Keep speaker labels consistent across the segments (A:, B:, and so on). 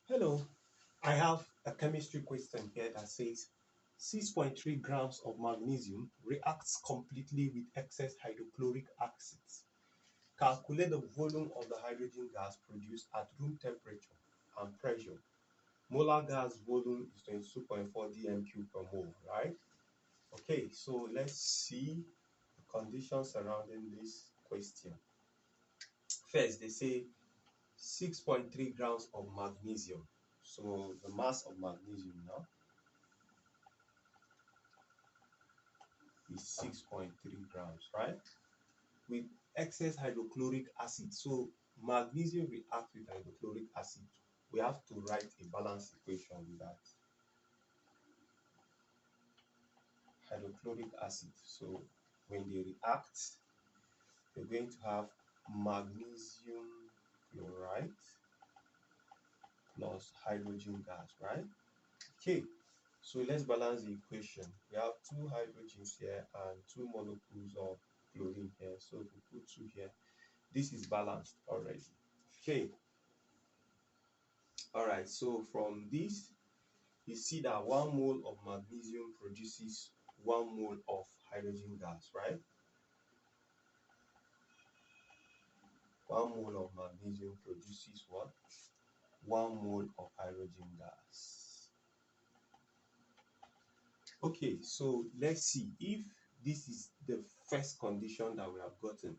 A: Hello, I have a chemistry question here that says 6.3 grams of magnesium reacts completely with excess hydrochloric acid. Calculate the volume of the hydrogen gas produced at room temperature and pressure. Molar gas volume is 22.4 dm³ per mole, right? Okay, so let's see the conditions surrounding this question. First, they say 6.3 grams of magnesium. So the mass of magnesium now is 6.3 grams, right? With excess hydrochloric acid. So magnesium reacts with hydrochloric acid. We have to write a balanced equation with that. Hydrochloric acid. So when they react, you're going to have magnesium chloride plus hydrogen gas, right? Okay, so let's balance the equation. We have two hydrogens here and two molecules of chlorine here. So if we put two here, this is balanced already. Okay, all right, so from this, you see that 1 mole of magnesium produces 1 mole of hydrogen gas, right? 1 mole of magnesium produces what? 1 mole of hydrogen gas. Okay, so let's see if this is the first condition that we have gotten.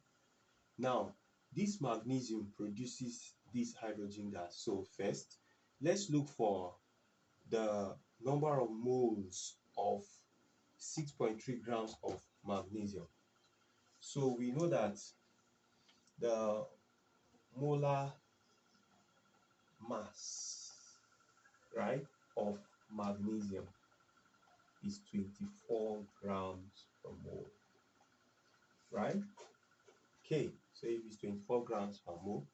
A: Now, this magnesium produces this hydrogen gas. So first, let's look for the number of moles of 6.3 grams of magnesium. So we know that the molar mass, right, of magnesium is 24 grams per mole, right? Okay, so if it's 24 grams per mole,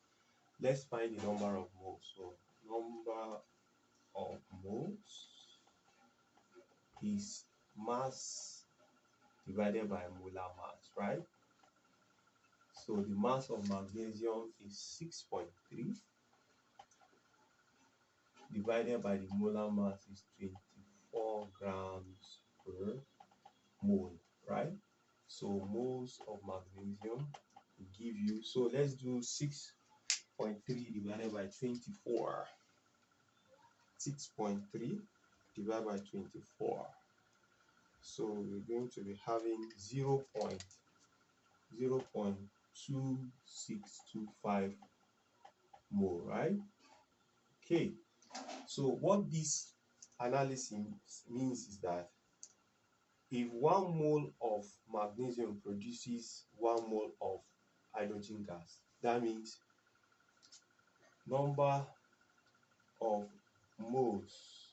A: let's find the number of moles. So number of moles is mass divided by molar mass, right? So the mass of magnesium is 6.3 divided by the molar mass is 24 grams per mole, right? So moles of magnesium will give you, so let's do 6.3 divided by 24. 6.3 divided by 24. So we're going to be having 0.2625 mole, right? Okay, so what this analysis means is that if 1 mole of magnesium produces 1 mole of hydrogen gas, that means number of moles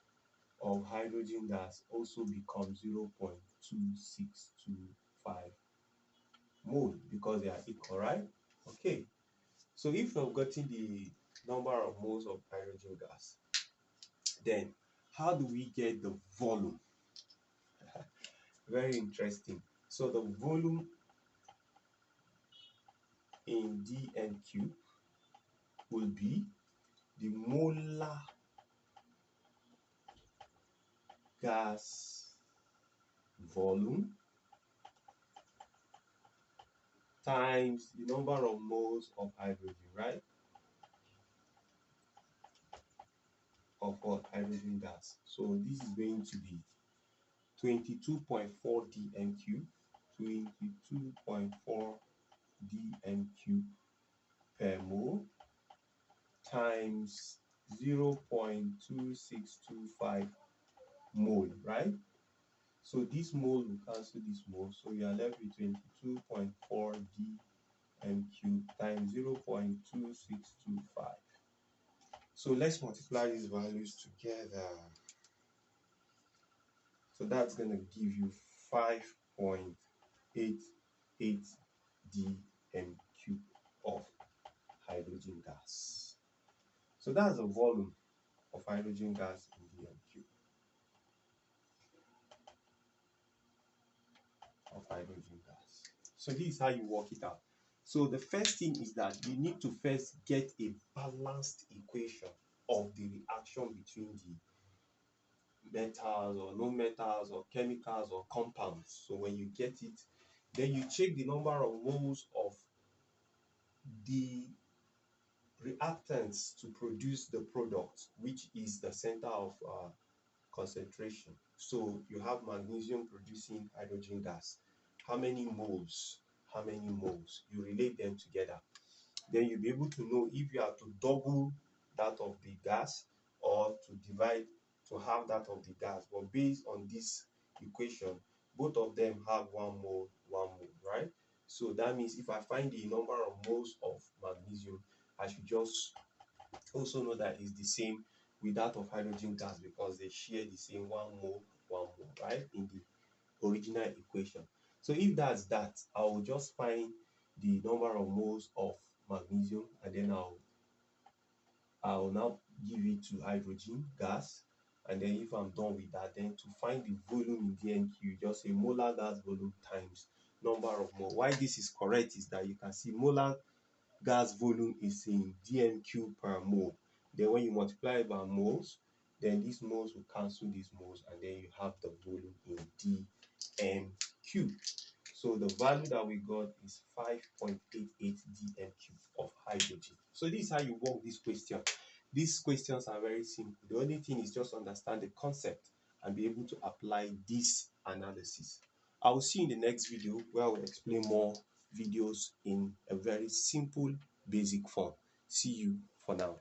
A: of hydrogen gas also becomes 0.2625 mole because they are equal, right? Okay, so if we've gotten the number of moles of hydrogen gas, then how do we get the volume? Very interesting. So the volume in dm³ will be the molar gas volume times the number of moles of hydrogen, right? Of what? Hydrogen gas. So this is going to be 22.4 dm³, 22.4 dm³ per mole times 0.2625 mole, right? So this mole will cancel this mole, so you are left with 22.4 dm³ times 0.2625. So let's multiply these values together. So that's going to give you 5.88 dm³ of hydrogen gas. So that's the volume of hydrogen gas in dm³ of hydrogen gas. So this is how you work it out. So the first thing is that you need to first get a balanced equation. of the reaction between the metals or non-metals or chemicals or compounds. So when you get it, then you check the number of moles of the reactants to produce the product, which is the center of concentration. So you have magnesium producing hydrogen gas. How many moles? How many moles? You relate them together. Then you'll be able to know if you have to double that of the gas or to divide to have that of the gas. But based on this equation, both of them have 1 mole, right? So that means if I find the number of moles of magnesium, I should just also know that it's the same with that of hydrogen gas because they share the same 1 mole, right, in the original equation. So if that's that, I will just find the number of moles of magnesium and then I'll now give it to hydrogen gas. And then if I'm done with that, then to find the volume in DMQ, just say molar gas volume times number of mole. Why this is correct is that you can see molar gas volume is in DMQ per mole. Then when you multiply it by moles, then these moles will cancel these moles, and then you have the volume in DMQ. So the value that we got is 5.88 DMQ of hydrogen. So this is how you work this question. These questions are very simple. The only thing is just understand the concept and be able to apply this analysis. I will see you in the next video where I will explain more videos in a very simple, basic form. See you for now.